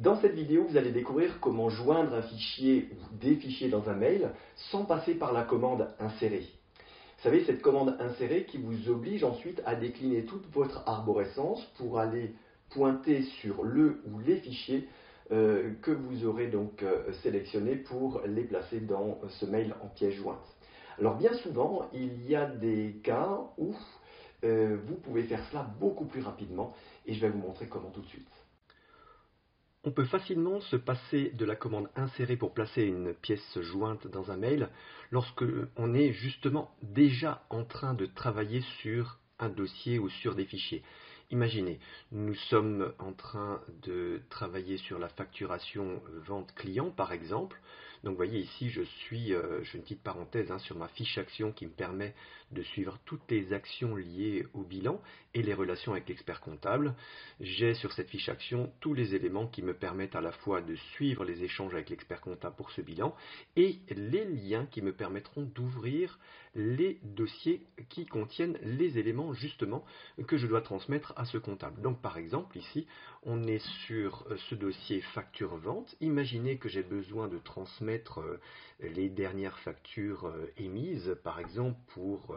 Dans cette vidéo, vous allez découvrir comment joindre un fichier ou des fichiers dans un mail sans passer par la commande insérer. Vous savez, cette commande insérer qui vous oblige ensuite à décliner toute votre arborescence pour aller pointer sur le ou les fichiers que vous aurez donc sélectionnés pour les placer dans ce mail en pièce jointe. Alors bien souvent, il y a des cas où vous pouvez faire cela beaucoup plus rapidement et je vais vous montrer comment tout de suite. On peut facilement se passer de la commande insérer pour placer une pièce jointe dans un mail lorsque on est justement déjà en train de travailler sur un dossier ou sur des fichiers. Imaginez, nous sommes en train de travailler sur la facturation vente client par exemple. Donc vous voyez ici, je fais une petite parenthèse sur ma fiche action qui me permet de suivre toutes les actions liées au bilan et les relations avec l'expert comptable. J'ai sur cette fiche action tous les éléments qui me permettent à la fois de suivre les échanges avec l'expert comptable pour ce bilan et les liens qui me permettront d'ouvrir les dossiers qui contiennent les éléments justement que je dois transmettre à ce comptable. Donc par exemple ici on est sur ce dossier facture vente. Imaginez que j'ai besoin de transmettre les dernières factures émises par exemple pour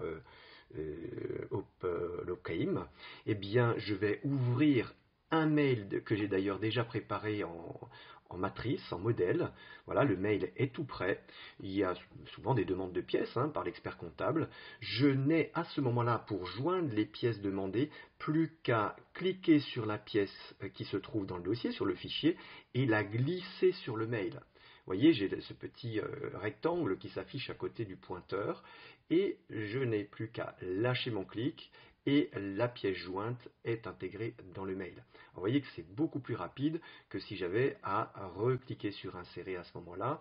l'OPCAIM. Eh bien je vais ouvrir un mail que j'ai d'ailleurs déjà préparé en matrice, en modèle. Voilà, le mail est tout prêt. Il y a souvent des demandes de pièces par l'expert comptable. Je n'ai à ce moment-là, pour joindre les pièces demandées, plus qu'à cliquer sur la pièce qui se trouve dans le dossier, sur le fichier, et la glisser sur le mail. Vous voyez, j'ai ce petit rectangle qui s'affiche à côté du pointeur et je n'ai plus qu'à lâcher mon clic et la pièce jointe est intégrée dans le mail. Alors, vous voyez que c'est beaucoup plus rapide que si j'avais à recliquer sur insérer à ce moment-là,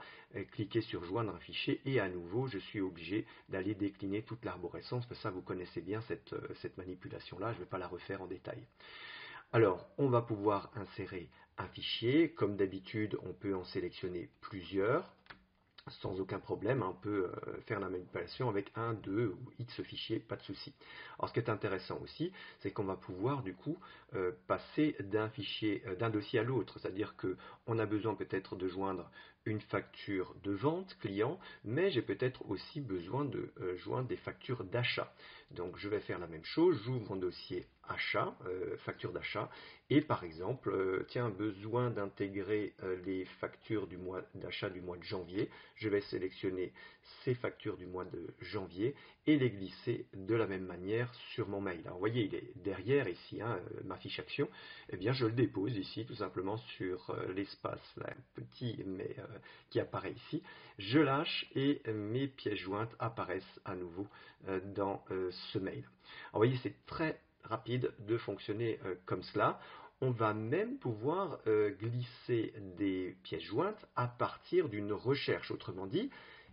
cliquer sur joindre un fichier et à nouveau je suis obligé d'aller décliner toute l'arborescence. Ça, vous connaissez bien cette manipulation-là, je ne vais pas la refaire en détail. Alors, on va pouvoir insérer un fichier. Comme d'habitude, on peut en sélectionner plusieurs. Sans aucun problème, on peut faire la manipulation avec un, deux ou X fichiers, pas de souci. Alors ce qui est intéressant aussi, c'est qu'on va pouvoir du coup passer d'un fichier, d'un dossier à l'autre. C'est-à-dire qu'on a besoin peut-être de joindre une facture de vente client, mais j'ai peut-être aussi besoin de joindre des factures d'achat. Donc je vais faire la même chose, j'ouvre mon dossier achat, facture d'achat, et par exemple, besoin d'intégrer les factures du mois d'achat du mois de janvier. Je vais sélectionner ces factures du mois de janvier et les glisser de la même manière sur mon mail. Alors vous voyez, il est derrière ici, ma fiche action. Eh bien, je le dépose ici tout simplement sur l'espace petit mais qui apparaît ici. Je lâche et mes pièces jointes apparaissent à nouveau dans ce mail. Alors vous voyez, c'est très rapide de fonctionner comme cela. On va même pouvoir glisser des pièces jointes à partir d'une recherche. Autrement dit,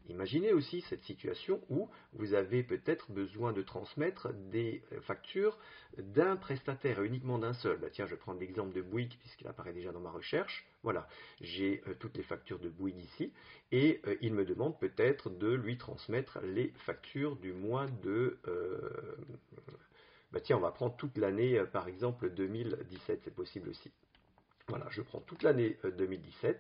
imaginez aussi cette situation où vous avez peut-être besoin de transmettre des factures d'un prestataire et uniquement d'un seul. Tiens, je vais prendre l'exemple de Bouygues puisqu'il apparaît déjà dans ma recherche. Voilà, j'ai toutes les factures de Bouygues ici et il me demande peut-être de lui transmettre les factures du mois de... tiens, on va prendre toute l'année, par exemple 2017, c'est possible aussi. Voilà, je prends toute l'année 2017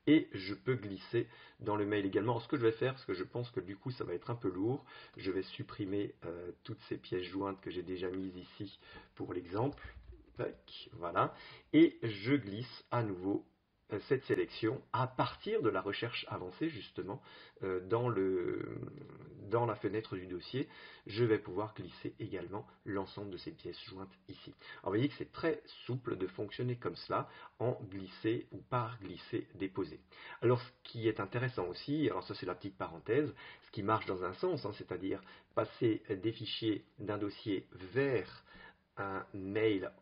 et je peux glisser dans le mail également. Alors, ce que je vais faire, parce que je pense que du coup ça va être un peu lourd, je vais supprimer toutes ces pièces jointes que j'ai déjà mises ici pour l'exemple. Voilà, et je glisse à nouveau cette sélection à partir de la recherche avancée justement dans la fenêtre du dossier. Je vais pouvoir glisser également l'ensemble de ces pièces jointes ici. Alors vous voyez que c'est très souple de fonctionner comme cela en glisser ou par glisser déposer. Alors ce qui est intéressant aussi, alors ça c'est la petite parenthèse, ce qui marche dans un sens, c'est-à-dire passer des fichiers d'un dossier vers un mail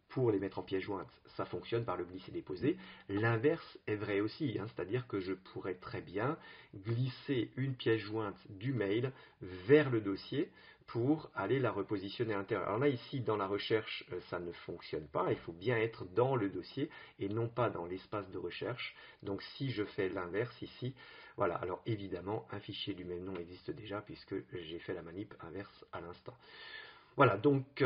pour les mettre en pièce jointe, ça fonctionne par le glisser-déposer. L'inverse est vrai aussi, c'est-à-dire que je pourrais très bien glisser une pièce jointe du mail vers le dossier pour aller la repositionner à l'intérieur. Alors là, ici, dans la recherche, ça ne fonctionne pas. Il faut bien être dans le dossier et non pas dans l'espace de recherche. Donc si je fais l'inverse ici, voilà. Alors évidemment, un fichier du même nom existe déjà puisque j'ai fait la manip inverse à l'instant. Voilà, donc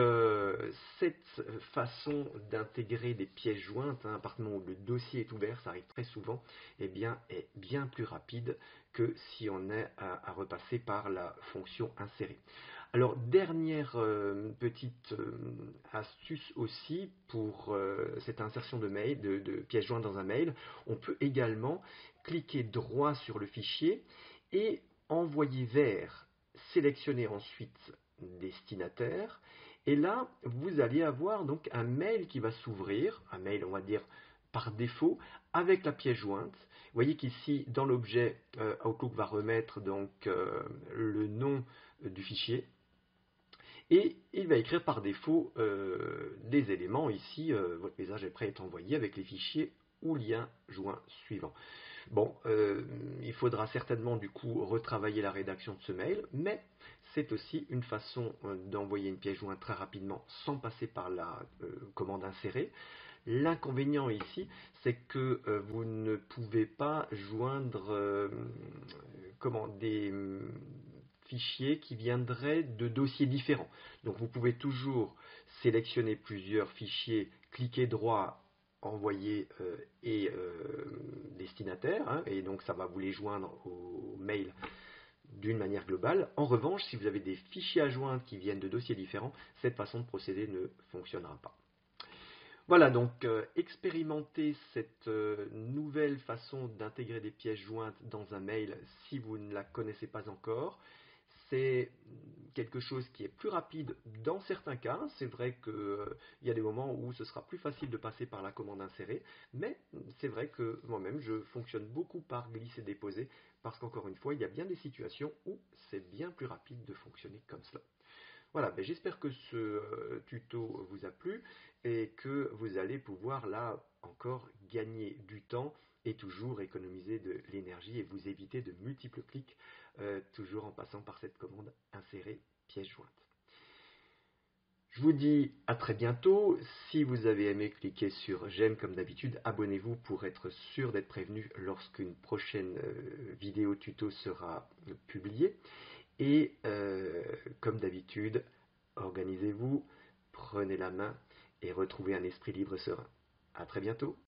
cette façon d'intégrer des pièces jointes, à partir du moment où le dossier est ouvert, ça arrive très souvent, eh bien, est bien plus rapide que si on est à repasser par la fonction insérer. Alors, dernière petite astuce aussi pour cette insertion de mail, de pièces jointes dans un mail, on peut également cliquer droit sur le fichier et envoyer vers, sélectionner ensuite destinataire. Et là, vous allez avoir donc un mail qui va s'ouvrir, un mail on va dire par défaut, avec la pièce jointe. Vous voyez qu'ici, dans l'objet, Outlook va remettre donc le nom du fichier. Et il va écrire par défaut des éléments. Ici, votre message est prêt à être envoyé avec les fichiers ou liens joints suivants. Bon, il faudra certainement du coup retravailler la rédaction de ce mail, mais c'est aussi une façon d'envoyer une pièce jointe très rapidement sans passer par la commande insérer. L'inconvénient ici, c'est que vous ne pouvez pas joindre des fichiers qui viendraient de dossiers différents. Donc vous pouvez toujours sélectionner plusieurs fichiers, cliquer droit, envoyer et destinataire, hein, et donc ça va vous les joindre au mail d'une manière globale. En revanche, si vous avez des fichiers à joindre qui viennent de dossiers différents, cette façon de procéder ne fonctionnera pas. Voilà, donc expérimentez cette nouvelle façon d'intégrer des pièces jointes dans un mail si vous ne la connaissez pas encore. C'est quelque chose qui est plus rapide dans certains cas. C'est vrai qu'il y a des moments où ce sera plus facile de passer par la commande insérer, mais c'est vrai que moi-même je fonctionne beaucoup par glisser-déposer parce qu'encore une fois, il y a bien des situations où c'est bien plus rapide de fonctionner comme cela. Voilà, ben j'espère que ce tuto vous a plu et que vous allez pouvoir là encore gagner du temps et toujours économiser de l'énergie et vous éviter de multiples clics, toujours en passant par cette commande insérer pièce jointe. Je vous dis à très bientôt. Si vous avez aimé, cliquez sur j'aime comme d'habitude. Abonnez-vous pour être sûr d'être prévenu lorsqu'une prochaine vidéo tuto sera publiée. Et comme d'habitude, organisez-vous, prenez la main et retrouvez un esprit libre serein. À très bientôt.